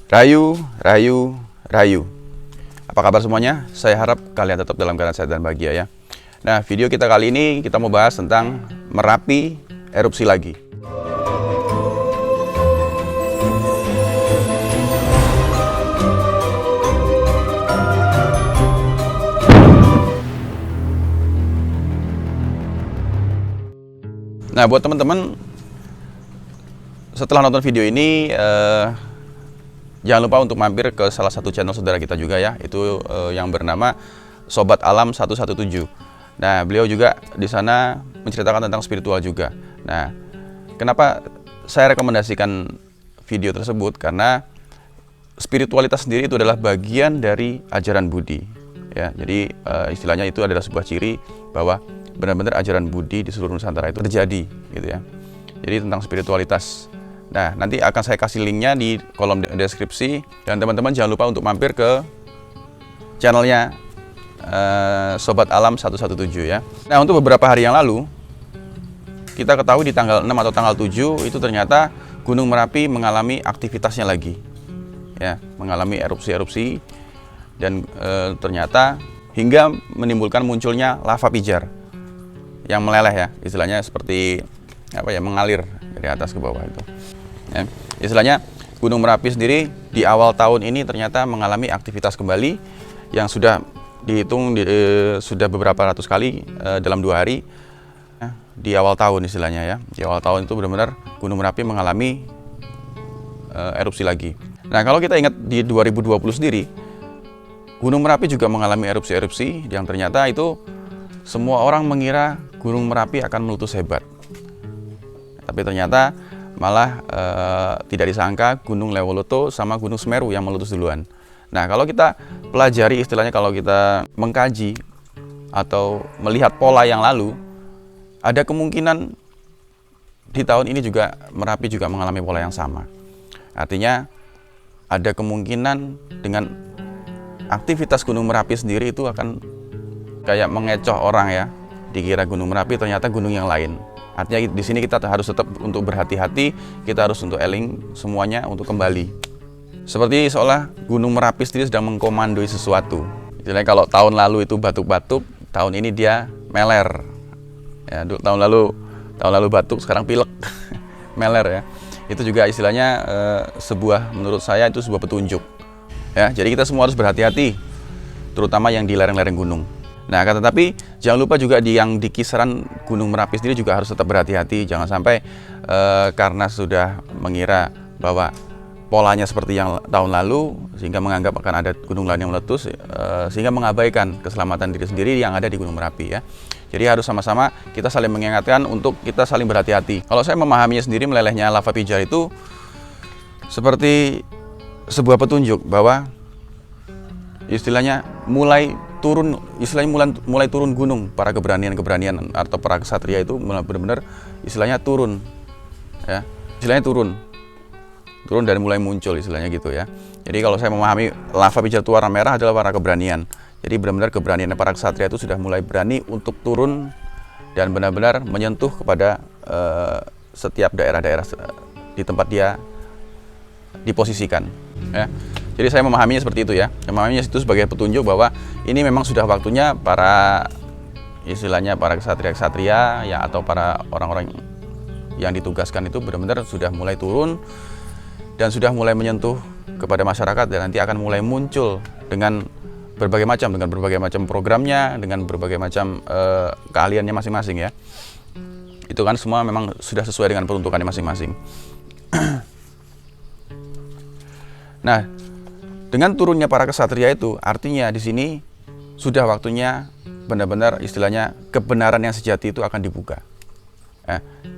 Rayu, rayu, rayu. Apa kabar semuanya? Saya harap kalian tetap dalam keadaan sehat dan bahagia ya. Nah, video kita kali ini kita mau bahas tentang Merapi erupsi lagi. Nah, buat teman-teman setelah nonton video ini jangan lupa untuk mampir ke salah satu channel saudara kita juga ya, itu yang bernama Sobat Alam 117. Nah, beliau juga di sana menceritakan tentang spiritual juga. Nah, kenapa saya rekomendasikan video tersebut? Karena spiritualitas sendiri itu adalah bagian dari ajaran Budi. Ya, jadi istilahnya itu adalah sebuah ciri bahwa benar-benar ajaran Budi di seluruh Nusantara itu terjadi, gitu ya. Jadi tentang spiritualitas. Nah, nanti akan saya kasih linknya di kolom deskripsi, dan teman-teman jangan lupa untuk mampir ke channelnya Sobat Alam 117 ya. Nah, untuk beberapa hari yang lalu kita ketahui di tanggal 6 atau tanggal 7 itu ternyata Gunung Merapi mengalami aktivitasnya lagi ya, mengalami erupsi-erupsi dan ternyata hingga menimbulkan munculnya lava pijar yang meleleh ya, istilahnya seperti apa ya, mengalir dari atas ke bawah itu. Ya, istilahnya Gunung Merapi sendiri di awal tahun ini ternyata mengalami aktivitas kembali yang sudah dihitung sudah beberapa ratus kali dalam 2 hari ya, di awal tahun istilahnya ya. Di awal tahun itu benar-benar Gunung Merapi mengalami erupsi lagi. Nah, kalau kita ingat di 2020 sendiri Gunung Merapi juga mengalami erupsi-erupsi yang ternyata itu semua orang mengira Gunung Merapi akan meletus hebat. Tapi ternyata malah tidak disangka Gunung Lewoloto sama Gunung Semeru yang meletus duluan. Nah, kalau kita pelajari istilahnya, kalau kita mengkaji atau melihat pola yang lalu, ada kemungkinan di tahun ini juga Merapi juga mengalami pola yang sama. Artinya ada kemungkinan dengan aktivitas Gunung Merapi sendiri itu akan kayak mengecoh orang ya, dikira Gunung Merapi ternyata gunung yang lain. Artinya di sini kita harus tetap untuk berhati-hati, kita harus untuk eling semuanya untuk kembali. Seperti seolah Gunung Merapi sendiri sedang mengkomandoi sesuatu. Istilahnya kalau tahun lalu itu batuk-batuk, tahun ini dia meler. Ya, tahun lalu batuk, sekarang pilek, meler ya. Itu juga istilahnya menurut saya itu sebuah petunjuk. Ya, jadi kita semua harus berhati-hati, terutama yang di lereng-lereng gunung. Nah, tetapi jangan lupa juga yang di kisaran Gunung Merapi sendiri juga harus tetap berhati-hati. Jangan sampai karena sudah mengira bahwa polanya seperti yang tahun lalu sehingga menganggap akan ada gunung lain yang meletus, sehingga mengabaikan keselamatan diri sendiri yang ada di Gunung Merapi ya. Jadi harus sama-sama kita saling mengingatkan untuk kita saling berhati-hati. Kalau saya memahaminya sendiri, melelehnya lava pijar itu seperti sebuah petunjuk bahwa istilahnya mulai turun gunung, para keberanian atau para ksatria itu benar-benar istilahnya turun ya, istilahnya turun dan mulai muncul istilahnya gitu ya. Jadi kalau saya memahami lava pijar itu warna merah adalah warna keberanian. Jadi benar-benar keberanian para ksatria itu sudah mulai berani untuk turun dan benar-benar menyentuh kepada setiap daerah-daerah di tempat dia diposisikan ya. Jadi saya memahaminya seperti itu ya. Memahaminya itu sebagai petunjuk bahwa ini memang sudah waktunya para istilahnya para ksatria-ksatria ya, atau para orang-orang yang ditugaskan itu benar-benar sudah mulai turun dan sudah mulai menyentuh kepada masyarakat, dan nanti akan mulai muncul dengan berbagai macam programnya, dengan berbagai macam keahliannya masing-masing ya. Itu kan semua memang sudah sesuai dengan peruntukannya masing-masing. Nah, dengan turunnya para ksatria itu artinya di sini sudah waktunya benar-benar istilahnya kebenaran yang sejati itu akan dibuka.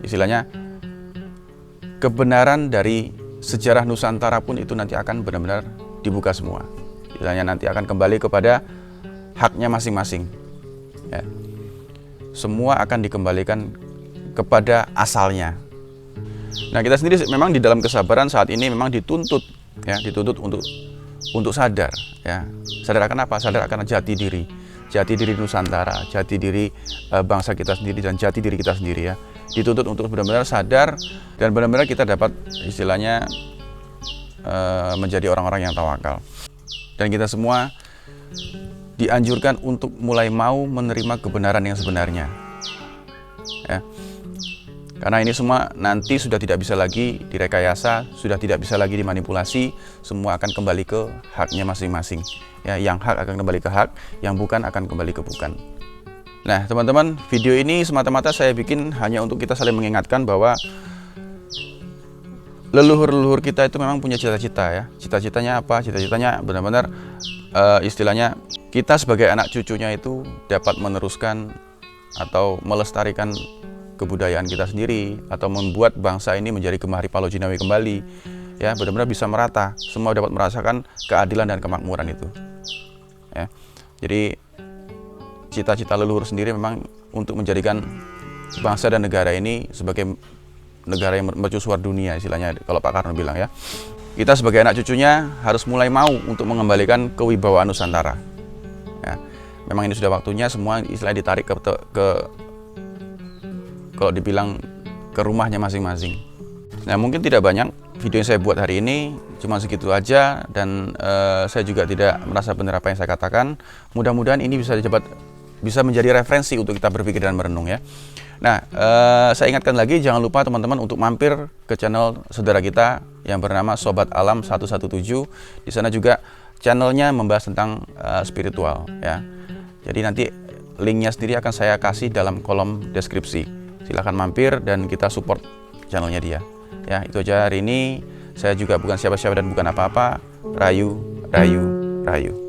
Istilahnya kebenaran dari sejarah Nusantara pun itu nanti akan benar-benar dibuka semua. Istilahnya nanti akan kembali kepada haknya masing-masing. Ya. Semua akan dikembalikan kepada asalnya. Nah, kita sendiri memang di dalam kesabaran saat ini memang dituntut untuk sadar ya. Sadar akan apa? Sadar akan jati diri Nusantara, jati diri bangsa kita sendiri dan jati diri kita sendiri ya. Dituntut untuk benar-benar sadar dan benar-benar kita dapat istilahnya menjadi orang-orang yang tawakal. Dan kita semua dianjurkan untuk mulai mau menerima kebenaran yang sebenarnya. Ya. Karena ini semua nanti sudah tidak bisa lagi direkayasa, sudah tidak bisa lagi dimanipulasi, semua akan kembali ke haknya masing-masing. Ya, yang hak akan kembali ke hak, yang bukan akan kembali ke bukan. Nah, teman-teman, video ini semata-mata saya bikin hanya untuk kita saling mengingatkan bahwa leluhur-leluhur kita itu memang punya cita-cita ya. Cita-citanya apa? Cita-citanya benar-benar istilahnya kita sebagai anak cucunya itu dapat meneruskan atau melestarikan kebudayaan kita sendiri, atau membuat bangsa ini menjadi Gemah Ripalo Jinawi kembali, ya, benar-benar bisa merata, semua dapat merasakan keadilan dan kemakmuran itu, ya. Jadi cita-cita leluhur sendiri memang untuk menjadikan bangsa dan negara ini sebagai negara yang mercusuar dunia, istilahnya kalau Pak Karno bilang, ya. Kita sebagai anak cucunya harus mulai mau untuk mengembalikan kewibawaan Nusantara, ya. Memang ini sudah waktunya semua istilahnya ditarik ke kalau dibilang ke rumahnya masing-masing. Nah, mungkin tidak banyak video yang saya buat hari ini, cuma segitu aja, dan saya juga tidak merasa benar apa yang saya katakan. Mudah-mudahan ini bisa menjadi referensi untuk kita berpikir dan merenung, ya. Nah, saya ingatkan lagi, jangan lupa teman-teman untuk mampir ke channel saudara kita yang bernama Sobat Alam 117. Di sana juga channelnya membahas tentang spiritual, ya. Jadi nanti linknya sendiri akan saya kasih dalam kolom deskripsi. Silahkan mampir dan kita support channelnya dia. Ya, itu aja hari ini. Saya juga bukan siapa-siapa dan bukan apa-apa. Rayu, rayu, rayu.